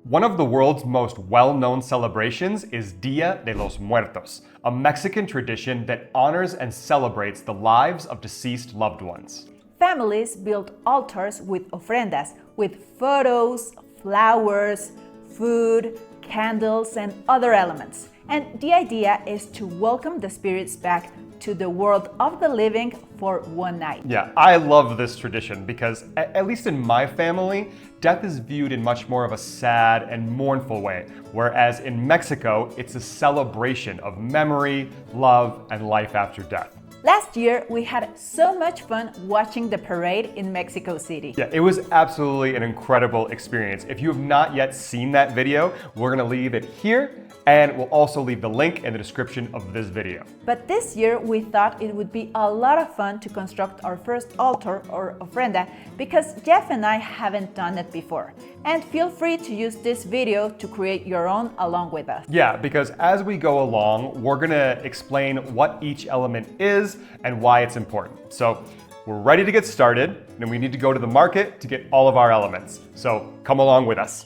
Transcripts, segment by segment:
One of the world's most well-known celebrations is Día de los Muertos, a Mexican tradition that honors and celebrates the lives of deceased loved ones. Families build altars with ofrendas, with photos, flowers, food, candles, and other elements. And the idea is to welcome the spirits back to the world of the living for one night. Yeah, I love this tradition because, at least in my family, death is viewed in much more of a sad and mournful way, whereas in Mexico, it's a celebration of memory, love, and life after death. Last year, we had so much fun watching the parade in Mexico City. Yeah, it was absolutely an incredible experience. If you have not yet seen that video, we're gonna leave it here, and we'll also leave the link in the description of this video. But this year, we thought it would be a lot of fun to construct our first altar or ofrenda because Jeff and I haven't done it before. And feel free to use this video to create your own along with us. Yeah, because as we go along, we're gonna explain what each element is and why it's important. So we're ready to get started, and we need to go to the market to get all of our elements. So come along with us.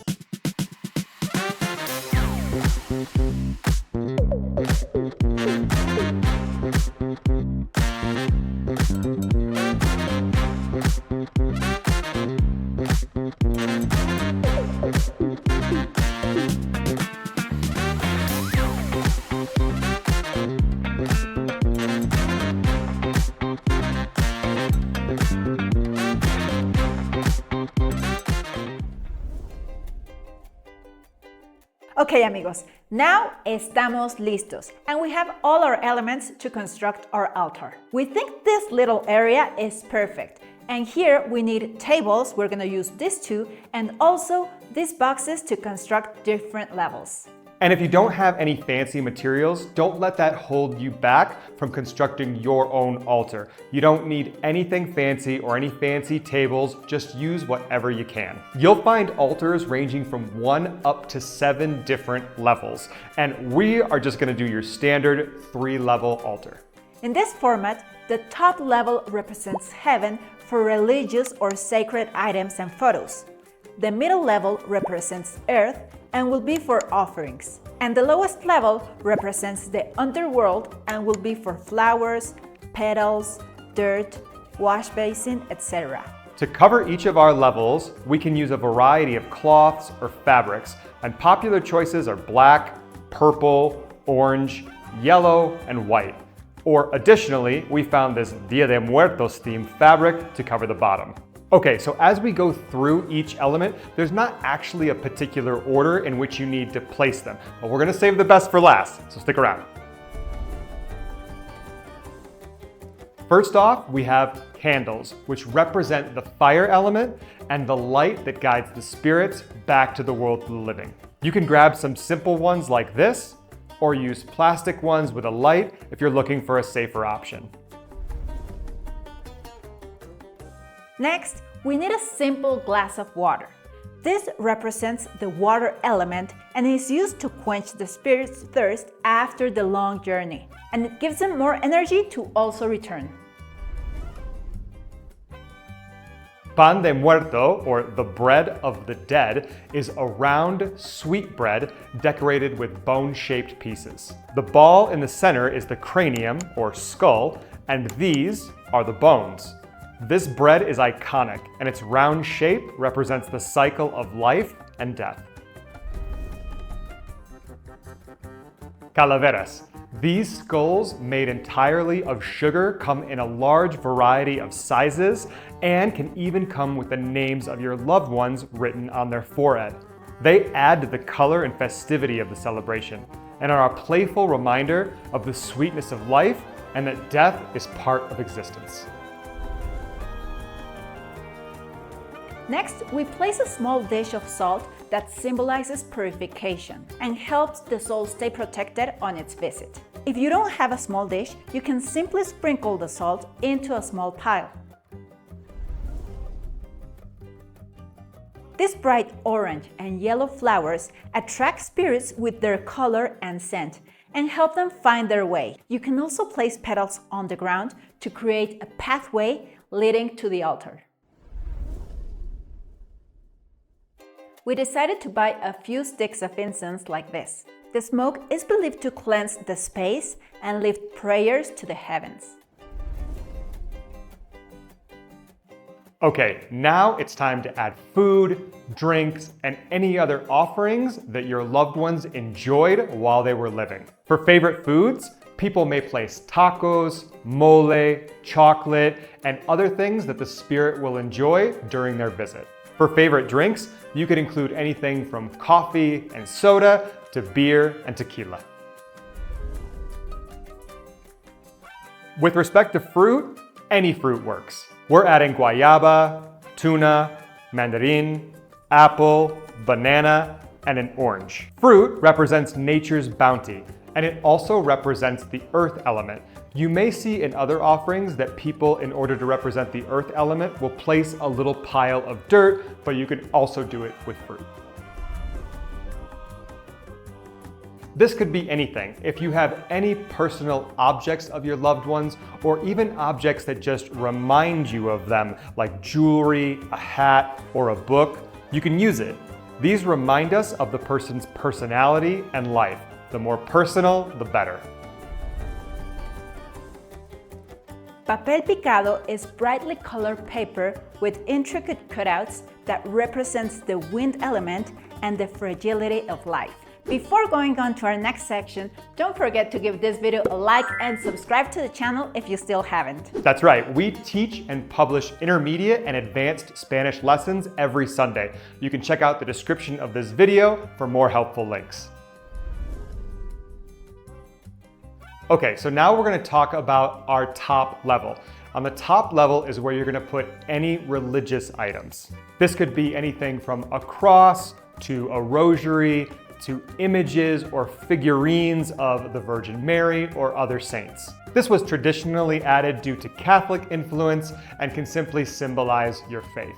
Okay amigos, now estamos listos and we have all our elements to construct our altar. We think this little area is perfect, and here we need tables, we're gonna use these two, and also these boxes to construct different levels. And if you don't have any fancy materials, don't let that hold you back from constructing your own altar. You don't need anything fancy or any fancy tables, just use whatever you can. You'll find altars ranging from 1 up to 7 different levels, and we are just gonna do your standard 3-level altar. In this format, the top level represents heaven for religious or sacred items and photos. The middle level represents earth and will be for offerings. And the lowest level represents the underworld and will be for flowers, petals, dirt, wash basin, etc. To cover each of our levels, we can use a variety of cloths or fabrics, and popular choices are black, purple, orange, yellow, and white. Or additionally, we found this Día de Muertos themed fabric to cover the bottom. Okay, so as we go through each element, there's not actually a particular order in which you need to place them, but we're gonna save the best for last, so stick around. First off, we have candles, which represent the fire element and the light that guides the spirits back to the world of the living. You can grab some simple ones like this, or use plastic ones with a light if you're looking for a safer option. Next, we need a simple glass of water. This represents the water element and is used to quench the spirit's thirst after the long journey, and it gives them more energy to also return. Pan de muerto, or the bread of the dead, is a round, sweet bread decorated with bone-shaped pieces. The ball in the center is the cranium, or skull, and these are the bones. This bread is iconic, and its round shape represents the cycle of life and death. Calaveras. These skulls, made entirely of sugar, come in a large variety of sizes and can even come with the names of your loved ones written on their forehead. They add to the color and festivity of the celebration and are a playful reminder of the sweetness of life and that death is part of existence. Next, we place a small dish of salt that symbolizes purification and helps the soul stay protected on its visit. If you don't have a small dish, you can simply sprinkle the salt into a small pile. These bright orange and yellow flowers attract spirits with their color and scent and help them find their way. You can also place petals on the ground to create a pathway leading to the altar. We decided to buy a few sticks of incense like this. The smoke is believed to cleanse the space and lift prayers to the heavens. Okay, now it's time to add food, drinks, and any other offerings that your loved ones enjoyed while they were living. For favorite foods, people may place tacos, mole, chocolate, and other things that the spirit will enjoy during their visit. For favorite drinks, you could include anything from coffee and soda to beer and tequila. With respect to fruit, any fruit works. We're adding guayaba, tuna, mandarin, apple, banana, and an orange. Fruit represents nature's bounty, and it also represents the earth element. You may see in other offerings that people, in order to represent the earth element, will place a little pile of dirt, but you can also do it with fruit. This could be anything. If you have any personal objects of your loved ones, or even objects that just remind you of them, like jewelry, a hat, or a book, you can use it. These remind us of the person's personality and life. The more personal, the better. Papel picado is brightly colored paper with intricate cutouts that represents the wind element and the fragility of life. Before going on to our next section, don't forget to give this video a like and subscribe to the channel if you still haven't. That's right, we teach and publish intermediate and advanced Spanish lessons every Sunday. You can check out the description of this video for more helpful links. Okay, so now we're gonna talk about our top level. On the top level is where you're gonna put any religious items. This could be anything from a cross to a rosary, to images or figurines of the Virgin Mary or other saints. This was traditionally added due to Catholic influence and can simply symbolize your faith.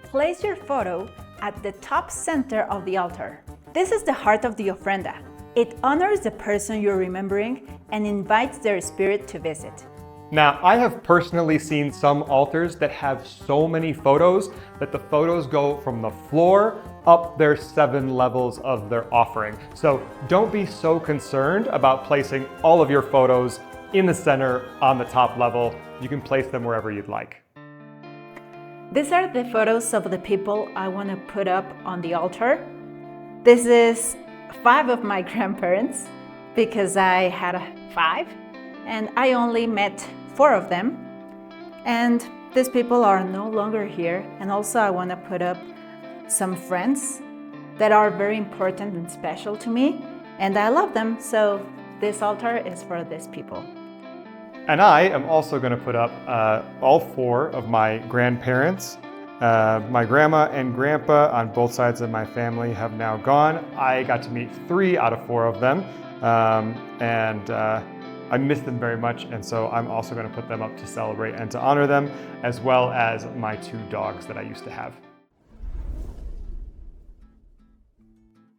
Place your photo at the top center of the altar. This is the heart of the ofrenda. It honors the person you're remembering and invites their spirit to visit. Now, I have personally seen some altars that have so many photos that the photos go from the floor up their 7 levels of their offering. So don't be so concerned about placing all of your photos in the center on the top level. You can place them wherever you'd like. These are the photos of the people I want to put up on the altar. This is 5 of my grandparents because I had 5. And I only met 4 of them. And these people are no longer here. And also I want to put up some friends that are very important and special to me. And I love them, so this altar is for these people. And I am also going to put up all 4 of my grandparents. My grandma and grandpa on both sides of my family have now gone. I got to meet 3 out of 4 of them. I miss them very much, and so I'm also going to put them up to celebrate and to honor them, as well as my 2 dogs that I used to have.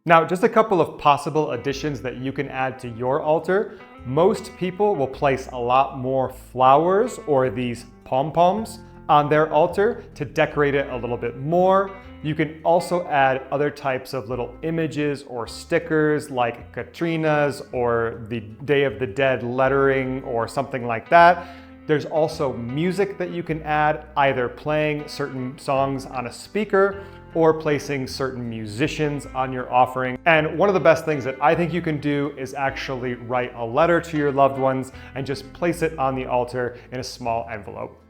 Now, just a couple of possible additions that you can add to your altar. Most people will place a lot more flowers or these pom-poms on their altar to decorate it a little bit more. You can also add other types of little images or stickers like Katrina's or the Day of the Dead lettering or something like that. There's also music that you can add, either playing certain songs on a speaker or placing certain musicians on your offering. And one of the best things that I think you can do is actually write a letter to your loved ones and just place it on the altar in a small envelope.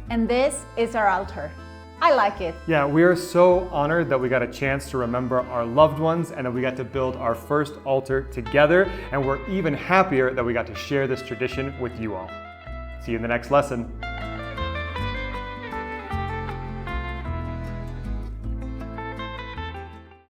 And this is our altar. I like it. Yeah, we are so honored that we got a chance to remember our loved ones and that we got to build our first altar together. And we're even happier that we got to share this tradition with you all. See you in the next lesson.